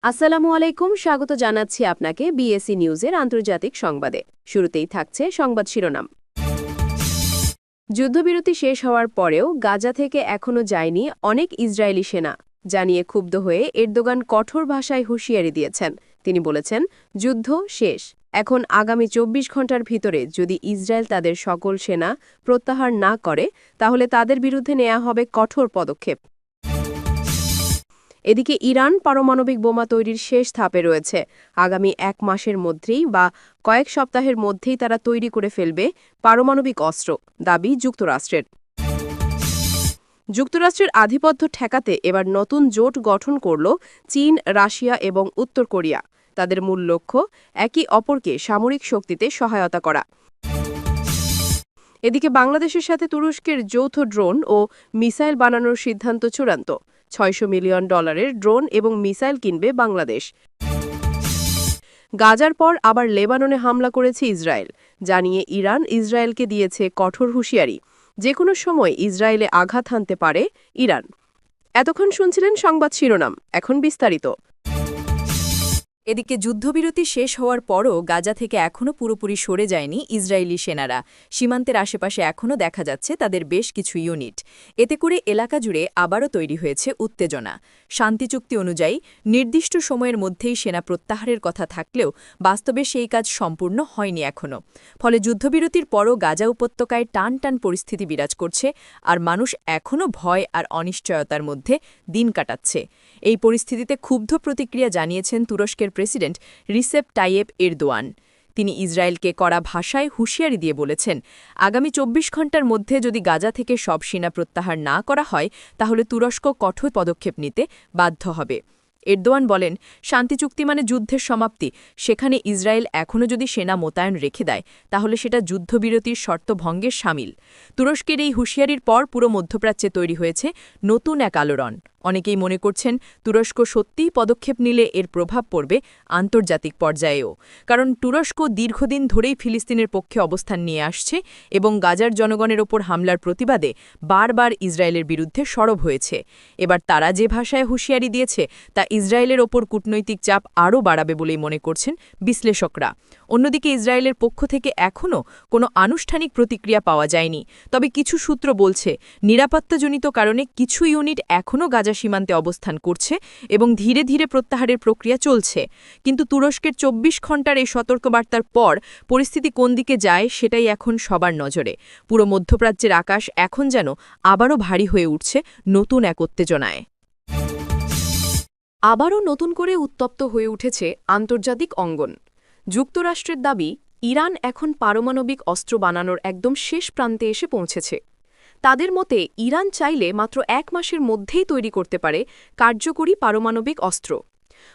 আসসালামু আলাইকুম, স্বাগত জানাচ্ছি আপনাকে বিএসসি নিউজের আন্তর্জাতিক সংবাদে। শুরুতেই থাকছে সংবাদ শিরোনাম। যুদ্ধবিরতি শেষ হওয়ার পরেও গাজা থেকে এখনও যায়নি অনেক ইসরায়েলি সেনা, জানিয়ে ক্ষুব্ধ হয়ে এরদোগান কঠোর ভাষায় হুঁশিয়ারি দিয়েছেন। তিনি বলেছেন, যুদ্ধ শেষ, এখন আগামী ২৪ ঘণ্টার ভিতরে যদি ইসরায়েল তাদের সকল সেনা প্রত্যাহার না করে তাহলে তাদের বিরুদ্ধে নেওয়া হবে কঠোর পদক্ষেপ। এদিকে ইরান পারমাণবিক বোমা তৈরির শেষ ধাপে রয়েছে। আগামী ১ মাসের মধ্যেই বা কয়েক সপ্তাহের মধ্যেই তারা তৈরি করে ফেলবে পারমাণবিক অস্ত্র, দাবি যুক্তরাষ্ট্রের। যুক্তরাষ্ট্রের আধিপত্য ঠেকাতে এবার নতুন জোট গঠন করল চীন, রাশিয়া এবং উত্তর কোরিয়া। তাদের মূল লক্ষ্য একে অপরকে সামরিক শক্তিতে সহায়তা করা। এদিকে বাংলাদেশের সাথে তুরস্কের যৌথ ড্রোন ও মিসাইল বানানোর সিদ্ধান্ত চূড়ান্ত। $৬০০ মিলিয়ন ড্রোন এবং মিসাইল কিনবে বাংলাদেশ। গাজার পর আবার লেবাননে হামলা করেছে ইসরায়েল, জানিয়ে ইরান ইসরায়েলকে দিয়েছে কঠোর হুঁশিয়ারি। যে কোনো সময় ইসরায়েলে আঘাত হানতে পারে ইরান। এতক্ষণ শুনছিলেন সংবাদ শিরোনাম, এখন বিস্তারিত। এদিকে যুদ্ধবিরতি শেষ হওয়ার পরও গাজা থেকে এখনও পুরোপুরি সরে যায়নি ইসরায়েলি সেনারা। সীমান্তের আশেপাশে এখনও দেখা যাচ্ছে তাদের বেশ কিছু ইউনিট। এতে করে এলাকা জুড়ে আবারও তৈরি হয়েছে উত্তেজনা। শান্তি চুক্তি অনুযায়ী নির্দিষ্ট সময়ের মধ্যেই সেনা প্রত্যাহারের কথা থাকলেও বাস্তবে সেই কাজ সম্পূর্ণ হয়নি এখনও। ফলে যুদ্ধবিরতির পরও গাজা উপত্যকায় টান টান পরিস্থিতি বিরাজ করছে, আর মানুষ এখনও ভয় আর অনিশ্চয়তার মধ্যে দিন কাটাচ্ছে। এই পরিস্থিতিতে ক্ষুব্ধ প্রতিক্রিয়া জানিয়েছেন তুরস্কের প্রেসিডেন্ট রিসেপ তাইয়েপ এরদোয়ান। তিনি ইসরায়েলকে কড়া ভাষায় হুঁশিয়ারি দিয়ে বলেছেন, আগামী ২৪ ঘণ্টার মধ্যে যদি গাজা থেকে সব সেনা প্রত্যাহার না করা হয় তাহলে তুরস্ক কঠোর পদক্ষেপ নিতে বাধ্য হবে। এরদোয়ান বলেন, শান্তি চুক্তি মানে যুদ্ধের সমাপ্তি। সেখানে ইসরায়েল এখনও যদি সেনা মোতায়েন রেখে দেয় তাহলে সেটা যুদ্ধবিরতির শর্ত ভঙ্গের শামিল। তুরস্কের এই হুঁশিয়ারির পর পুরো মধ্যপ্রাচ্যে তৈরি হয়েছে নতুন এক আলোড়ন। অনেকেই মনে করছেন তুরস্ক সত্যিই পদক্ষেপ নিলে এর প্রভাব পড়বে আন্তর্জাতিক পর্যায়েও। কারণ তুরস্ক দীর্ঘদিন ধরেই ফিলিস্তিনের পক্ষে অবস্থান নিয়ে আসছে এবং গাজার জনগণের ওপর হামলার প্রতিবাদে বারবার ইসরায়েলের বিরুদ্ধে সরব হয়েছে। এবার তারা যে ভাষায় হুঁশিয়ারি দিয়েছে তা ইসরায়েলের ওপর কূটনৈতিক চাপ আরও বাড়াবে বলেই মনে করছেন বিশ্লেষকরা। অন্যদিকে ইসরায়েলের পক্ষ থেকে এখনও কোনো আনুষ্ঠানিক প্রতিক্রিয়া পাওয়া যায়নি। তবে কিছু সূত্র বলছে নিরাপত্তাজনিত কারণে কিছু ইউনিট এখনও গাজা সীমান্তে অবস্থান করছে এবং ধীরে ধীরে প্রত্যাহারের প্রক্রিয়া চলছে। কিন্তু তুরস্কের ২৪ ঘণ্টার এই সতর্কবার্তার পর পরিস্থিতি কোন দিকে যায় সেটাই এখন সবার নজরে। পুরো মধ্যপ্রাচ্যের আকাশ এখন যেন আবারও ভারী হয়ে উঠছে নতুন এক উত্তেজনায়। আবারও নতুন করে উত্তপ্ত হয়ে উঠেছে আন্তর্জাতিক অঙ্গন। যুক্তরাষ্ট্রের দাবি, ইরান এখন পারমাণবিক অস্ত্র বানানোর একদম শেষ প্রান্তে এসে পৌঁছেছে। তাদের মতে ইরান চাইলে মাত্র ১ মাসের মধ্যেই তৈরি করতে পারে কার্যকরী পারমাণবিক অস্ত্র।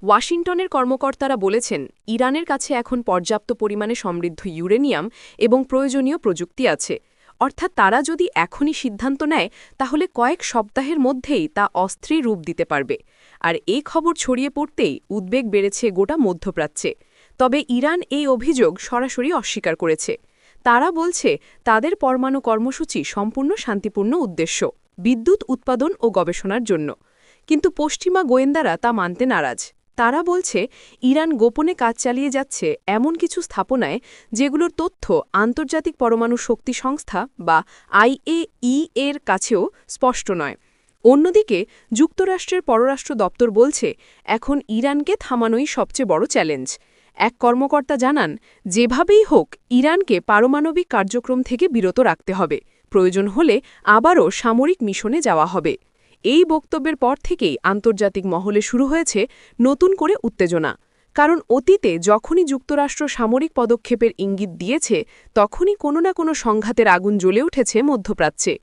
ওয়াশিংটনের কর্মকর্তারা বলেছেন, ইরানের কাছে এখন পর্যাপ্ত পরিমাণে সমৃদ্ধ ইউরেনিয়াম এবং প্রয়োজনীয় প্রযুক্তি আছে। অর্থাৎ তারা যদি এখনই সিদ্ধান্ত নেয় তাহলে কয়েক সপ্তাহের মধ্যেই তা অস্ত্রে রূপ দিতে পারবে। আর এই খবর ছড়িয়ে পড়তেই উদ্বেগ বেড়েছে গোটা মধ্যপ্রাচ্যে। তবে ইরান এই অভিযোগ সরাসরি অস্বীকার করেছে। তারা বলছে তাদের পরমাণু কর্মসূচি সম্পূর্ণ শান্তিপূর্ণ উদ্দেশ্য, বিদ্যুৎ উৎপাদন ও গবেষণার জন্য। কিন্তু পশ্চিমা গোয়েন্দারা তা মানতে নারাজ। তারা বলছে ইরান গোপনে কাজ চালিয়ে যাচ্ছে এমন কিছু স্থাপনায় যেগুলোর তথ্য আন্তর্জাতিক পরমাণু শক্তি সংস্থা বা IAEA এর কাছেও স্পষ্ট নয়। অন্যদিকে যুক্তরাষ্ট্রের পররাষ্ট্র দপ্তর বলছে এখন ইরানকে থামানোই সবচেয়ে বড় চ্যালেঞ্জ। এক কর্মকর্তা জানান, যেভাবেই হোক ইরানকে পারমাণবিক কার্যক্রম থেকে বিরত রাখতে হবে, প্রয়োজন হলে আবারও সামরিক মিশনে যাওয়া হবে। এই বক্তব্যের পর থেকেই আন্তর্জাতিক মহলে শুরু হয়েছে নতুন করে উত্তেজনা। কারণ অতীতে যখনই যুক্তরাষ্ট্র সামরিক পদক্ষেপের ইঙ্গিত দিয়েছে তখনই কোনো না কোনো সংঘাতের আগুন জ্বলে উঠেছে মধ্যপ্রাচ্যে।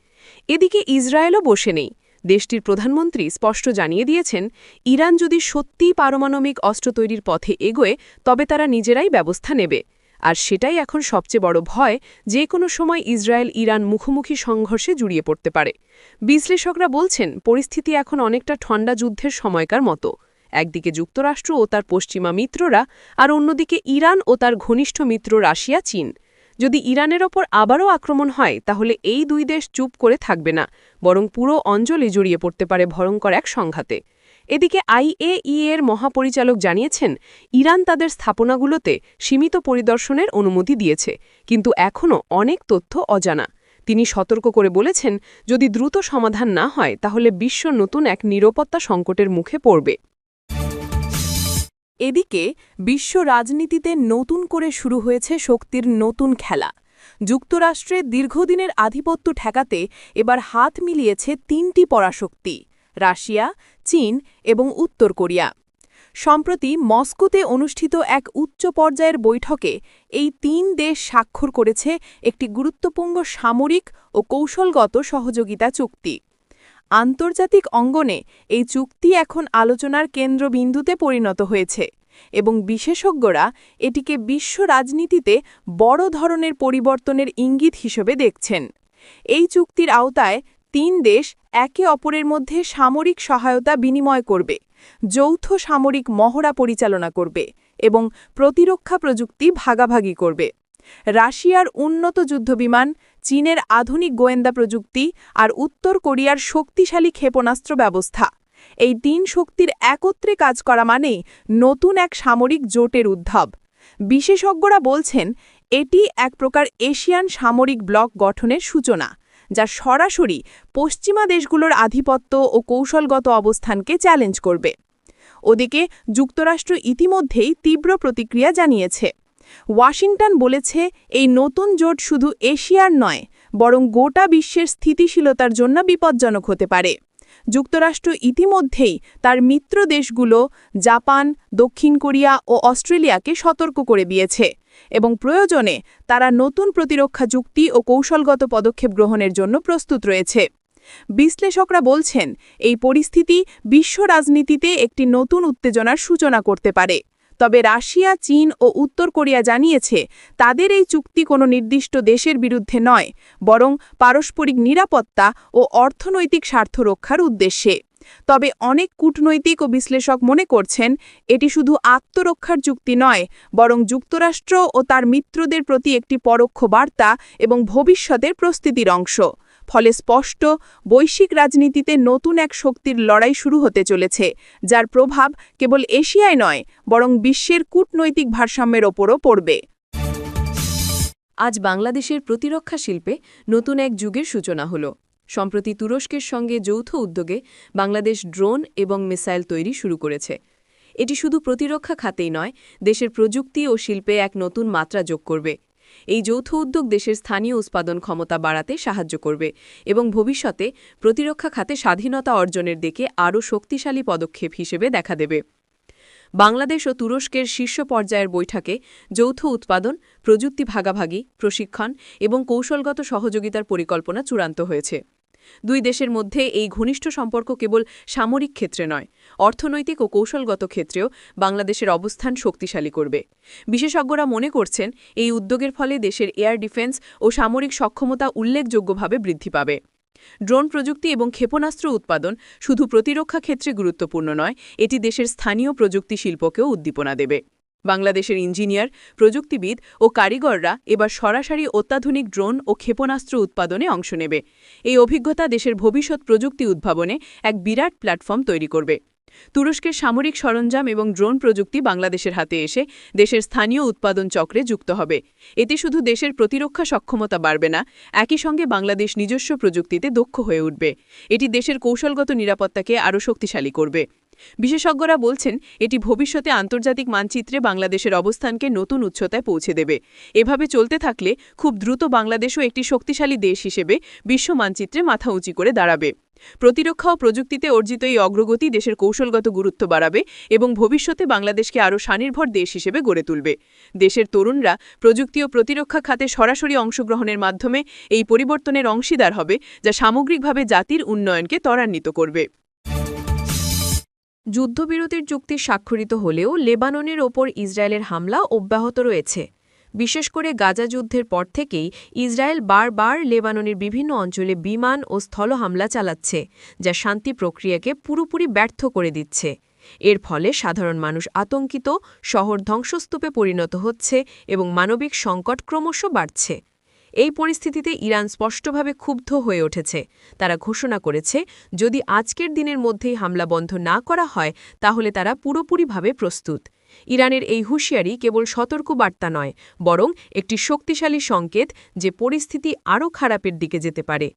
এদিকে ইসরায়েলও বসে নেই। দেশটির প্রধানমন্ত্রী স্পষ্ট জানিয়ে দিয়েছেন, ইরান যদি সত্যিই পারমাণবিক অস্ত্র তৈরির পথে এগোয় তবে তারা নিজেরাই ব্যবস্থা নেবে। আর সেটাই এখন সবচেয়ে বড় ভয়, যে কোনো সময় ইসরায়েল ইরান মুখোমুখি সংঘর্ষে জড়িয়ে পড়তে পারে। বিশ্লেষকরা বলছেন পরিস্থিতি এখন অনেকটা ঠান্ডা যুদ্ধের সময়কার মতো। একদিকে যুক্তরাষ্ট্র ও তার পশ্চিমা মিত্ররা, আর অন্যদিকে ইরান ও তার ঘনিষ্ঠ মিত্র রাশিয়া, চীন। যদি ইরানের ওপর আবারও আক্রমণ হয় তাহলে এই দুই দেশ চুপ করে থাকবে না, বরং পুরো অঞ্চলে জড়িয়ে পড়তে পারে ভয়ঙ্কর এক সংঘাতে। এদিকে IAEA এর মহাপরিচালক জানিয়েছেন, ইরান তাদের স্থাপনাগুলোতে সীমিত পরিদর্শনের অনুমতি দিয়েছে, কিন্তু এখনও অনেক তথ্য অজানা। তিনি সতর্ক করে বলেছেন, যদি দ্রুত সমাধান না হয় তাহলে বিশ্ব নতুন এক নিরাপত্তা সংকটের মুখে পড়বে। এদিকে বিশ্ব রাজনীতিতে নতুন করে শুরু হয়েছে শক্তির নতুন খেলা। যুক্তরাষ্ট্রের দীর্ঘদিনের আধিপত্য ঠেকাতে এবার হাত মিলিয়েছে তিনটি পরাশক্তি: রাশিয়া, চীন এবং উত্তর কোরিয়া। সম্প্রতি মস্কোতে অনুষ্ঠিত এক উচ্চ পর্যায়ের বৈঠকে এই তিন দেশ স্বাক্ষর করেছে একটি গুরুত্বপূর্ণ সামরিক ও কৌশলগত সহযোগিতা চুক্তি। আন্তর্জাতিক অঙ্গনে এই চুক্তি এখন আলোচনার কেন্দ্রবিন্দুতে পরিণত হয়েছে এবং বিশেষজ্ঞরা এটিকে বিশ্ব রাজনীতিতে বড় ধরনের পরিবর্তনের ইঙ্গিত হিসেবে দেখছেন। এই চুক্তির আওতায় তিন দেশ একে অপরের মধ্যে সামরিক সহায়তা বিনিময় করবে, যৌথ সামরিক মহড়া পরিচালনা করবে এবং প্রতিরক্ষা প্রযুক্তি ভাগাভাগি করবে। রাশিয়ার উন্নত যুদ্ধবিমান, চীনের আধুনিক গোয়েন্দা প্রযুক্তি আর উত্তর কোরিয়ার শক্তিশালী ক্ষেপণাস্ত্র ব্যবস্থা, এই তিন শক্তির একত্রে কাজ করা মানেই নতুন এক সামরিক জোটের উদ্ভব। বিশেষজ্ঞরা বলছেন, এটি এক প্রকার এশিয়ান সামরিক ব্লক গঠনের সূচনা, যা সরাসরি পশ্চিমা দেশগুলোর আধিপত্য ও কৌশলগত অবস্থানকে চ্যালেঞ্জ করবে। ওদিকে যুক্তরাষ্ট্র ইতিমধ্যেই তীব্র প্রতিক্রিয়া জানিয়েছে। ওয়াশিংটন বলেছে, এই নতুন জোট শুধু এশিয়ার নয়, বরং গোটা বিশ্বের স্থিতিশীলতার জন্য বিপজ্জনক হতে পারে। যুক্তরাষ্ট্র ইতিমধ্যেই তার মিত্র দেশগুলো জাপান, দক্ষিণ কোরিয়া ও অস্ট্রেলিয়াকে সতর্ক করে দিয়েছে এবং প্রয়োজনে তারা নতুন প্রতিরক্ষা চুক্তি ও কৌশলগত পদক্ষেপ গ্রহণের জন্য প্রস্তুত রয়েছে। বিশ্লেষকরা বলছেন, এই পরিস্থিতি বিশ্ব রাজনীতিতে একটি নতুন উত্তেজনার সূচনা করতে পারে। তবে রাশিয়া, চীন ও উত্তর কোরিয়া জানিয়েছে, তাদের এই চুক্তি কোনো নির্দিষ্ট দেশের বিরুদ্ধে নয়, বরং পারস্পরিক নিরাপত্তা ও অর্থনৈতিক স্বার্থ রক্ষার উদ্দেশ্যে। তবে অনেক কূটনৈতিক ও বিশ্লেষক মনে করছেন, এটি শুধু আত্মরক্ষার চুক্তি নয়, বরং যুক্তরাষ্ট্র ও তার মিত্রদের প্রতি একটি পরোক্ষ বার্তা এবং ভবিষ্যতের প্রস্তুতির অংশ। ফলে স্পষ্ট, বৈশ্বিক রাজনীতিতে নতুন এক শক্তির লড়াই শুরু হতে চলেছে, যার প্রভাব কেবল এশিয়ায় নয়, বরং বিশ্বের কূটনৈতিক ভারসাম্যের ওপরও পড়বে। আজ বাংলাদেশের প্রতিরক্ষা শিল্পে নতুন এক যুগের সূচনা হল। সম্প্রতি তুরস্কের সঙ্গে যৌথ উদ্যোগে বাংলাদেশ ড্রোন এবং মিসাইল তৈরি শুরু করেছে। এটি শুধু প্রতিরক্ষা খাতেই নয়, দেশের প্রযুক্তি ও শিল্পে এক নতুন মাত্রা যোগ করবে। এই যৌথ উদ্যোগ দেশের স্থানীয় উৎপাদন ক্ষমতা বাড়াতে সাহায্য করবে এবং ভবিষ্যতে প্রতিরক্ষা খাতে স্বাধীনতা অর্জনের দিকে আরও শক্তিশালী পদক্ষেপ হিসেবে দেখা দেবে। বাংলাদেশ ও তুরস্কের শীর্ষ পর্যায়ের বৈঠকে যৌথ উৎপাদন, প্রযুক্তি ভাগাভাগি, প্রশিক্ষণ এবং কৌশলগত সহযোগিতার পরিকল্পনা চূড়ান্ত হয়েছে। দুই দেশের মধ্যে এই ঘনিষ্ঠ সম্পর্ক কেবল সামরিক ক্ষেত্রে নয়, অর্থনৈতিক ও কৌশলগত ক্ষেত্রেও বাংলাদেশের অবস্থান শক্তিশালী করবে। বিশেষজ্ঞরা মনে করছেন, এই উদ্যোগের ফলে দেশের এয়ার ডিফেন্স ও সামরিক সক্ষমতা উল্লেখযোগ্যভাবে বৃদ্ধি পাবে। ড্রোন প্রযুক্তি এবং ক্ষেপণাস্ত্র উৎপাদন শুধু প্রতিরক্ষা ক্ষেত্রে গুরুত্বপূর্ণ নয়, এটি দেশের স্থানীয় প্রযুক্তি শিল্পকেও উদ্দীপনা দেবে। বাংলাদেশের ইঞ্জিনিয়ার, প্রযুক্তিবিদ ও কারিগররা এবার সরাসরি অত্যাধুনিক ড্রোন ও ক্ষেপণাস্ত্র উৎপাদনে অংশ নেবে। এই অভিজ্ঞতা দেশের ভবিষ্যৎ প্রযুক্তি উদ্ভাবনে এক বিরাট প্ল্যাটফর্ম তৈরি করবে। তুরস্কের সামরিক সরঞ্জাম এবং ড্রোন প্রযুক্তি বাংলাদেশের হাতে এসে দেশের স্থানীয় উৎপাদন চক্রে যুক্ত হবে। এতে শুধু দেশের প্রতিরক্ষা সক্ষমতা বাড়বে না, একই সঙ্গে বাংলাদেশ নিজস্ব প্রযুক্তিতে দক্ষ হয়ে উঠবে। এটি দেশের কৌশলগত নিরাপত্তাকে আরও শক্তিশালী করবে। বিশেষজ্ঞরা বলছেন, এটি ভবিষ্যতে আন্তর্জাতিক মানচিত্রে বাংলাদেশের অবস্থানকে নতুন উচ্চতায় পৌঁছে দেবে। এভাবে চলতে থাকলে খুব দ্রুত বাংলাদেশও একটি শক্তিশালী দেশ হিসেবে বিশ্ব মানচিত্রে মাথা উঁচু করে দাঁড়াবে। প্রতিরক্ষা ও প্রযুক্তিতে অর্জিত এই অগ্রগতি দেশের কৌশলগত গুরুত্ব বাড়াবে এবং ভবিষ্যতে বাংলাদেশকে আরও স্বনির্ভর দেশ হিসেবে গড়ে তুলবে। দেশের তরুণরা প্রযুক্তি ও প্রতিরক্ষা খাতে সরাসরি অংশগ্রহণের মাধ্যমে এই পরিবর্তনের অংশীদার হবে, যা সামগ্রিকভাবে জাতির উন্নয়নকে ত্বরান্বিত করবে। যুদ্ধবিরতির চুক্তি স্বাক্ষরিত হলেও লেবাননের ওপর ইসরায়েলের হামলা অব্যাহত রয়েছে। বিশেষ করে গাজা যুদ্ধের পর থেকেই ইসরায়েল বারবার লেবাননের বিভিন্ন অঞ্চলে বিমান ও স্থল হামলা চালাচ্ছে, যা শান্তি প্রক্রিয়াকে পুরোপুরি ব্যর্থ করে দিচ্ছে। এর ফলে সাধারণ মানুষ আতঙ্কিত, শহর ধ্বংসস্তূপে পরিণত হচ্ছে এবং মানবিক সংকট ক্রমশ বাড়ছে। এই পরিস্থিতিতে ইরান স্পষ্টভাবে ক্ষুব্ধ হয়ে উঠেছে। তারা ঘোষণা করেছে, যদি আজকের দিনের মধ্যেই হামলা বন্ধ না করা হয় তাহলে তারা পুরোপুরিভাবে প্রস্তুত। ইরানের এই হুঁশিয়ারি কেবল সতর্ক বার্তা নয়, বরং একটি শক্তিশালী সংকেত যে পরিস্থিতি আরও খারাপের দিকে যেতে পারে।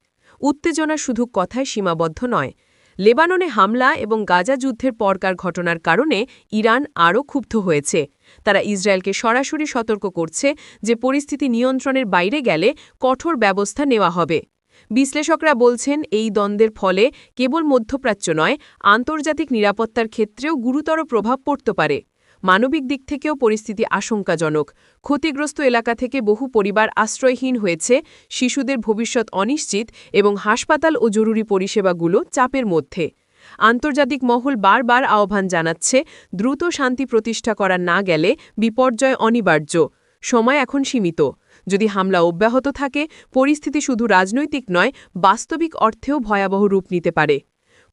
উত্তেজনা শুধু কথায় সীমাবদ্ধ নয়। লেবাননে হামলা এবং গাজা যুদ্ধের পরকার ঘটনার কারণে ইরান আরও ক্ষুব্ধ হয়েছে। তারা ইসরায়েলকে সরাসরি সতর্ক করছে যে পরিস্থিতি নিয়ন্ত্রণের বাইরে গেলে কঠোর ব্যবস্থা নেওয়া হবে। বিশ্লেষকরা বলছেন, এই দ্বন্দ্বের ফলে কেবল মধ্যপ্রাচ্য নয়, আন্তর্জাতিক নিরাপত্তার ক্ষেত্রেও গুরুতর প্রভাব পড়তে পারে। মানবিক দিক থেকেও পরিস্থিতি আশঙ্কাজনক। ক্ষতিগ্রস্ত এলাকা থেকে বহু পরিবার আশ্রয়হীন হয়েছে, শিশুদের ভবিষ্যৎ অনিশ্চিত এবং হাসপাতাল ও জরুরি পরিষেবাগুলো চাপের মধ্যে। আন্তর্জাতিক মহল বারবার আহ্বান জানাচ্ছে, দ্রুত শান্তি প্রতিষ্ঠা করা না গেলে বিপর্যয় অনিবার্য। সময় এখন সীমিত। যদি হামলা অব্যাহত থাকে, পরিস্থিতি শুধু রাজনৈতিক নয়, বাস্তবিক অর্থেও ভয়াবহ রূপ নিতে পারে।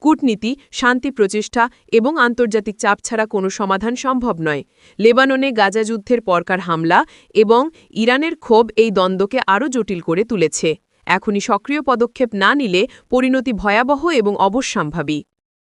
কূটনীতি, শান্তি প্রচেষ্টা এবং আন্তর্জাতিক চাপ ছাড়া কোনো সমাধান সম্ভব নয়। লেবাননে গাজা যুদ্ধের পরকার হামলা এবং ইরানের ক্ষোভ এই দ্বন্দ্বকে আরও জটিল করে তুলেছে। এখনই সক্রিয় পদক্ষেপ না নিলে পরিণতি ভয়াবহ এবং অবশ্যম্ভাবী।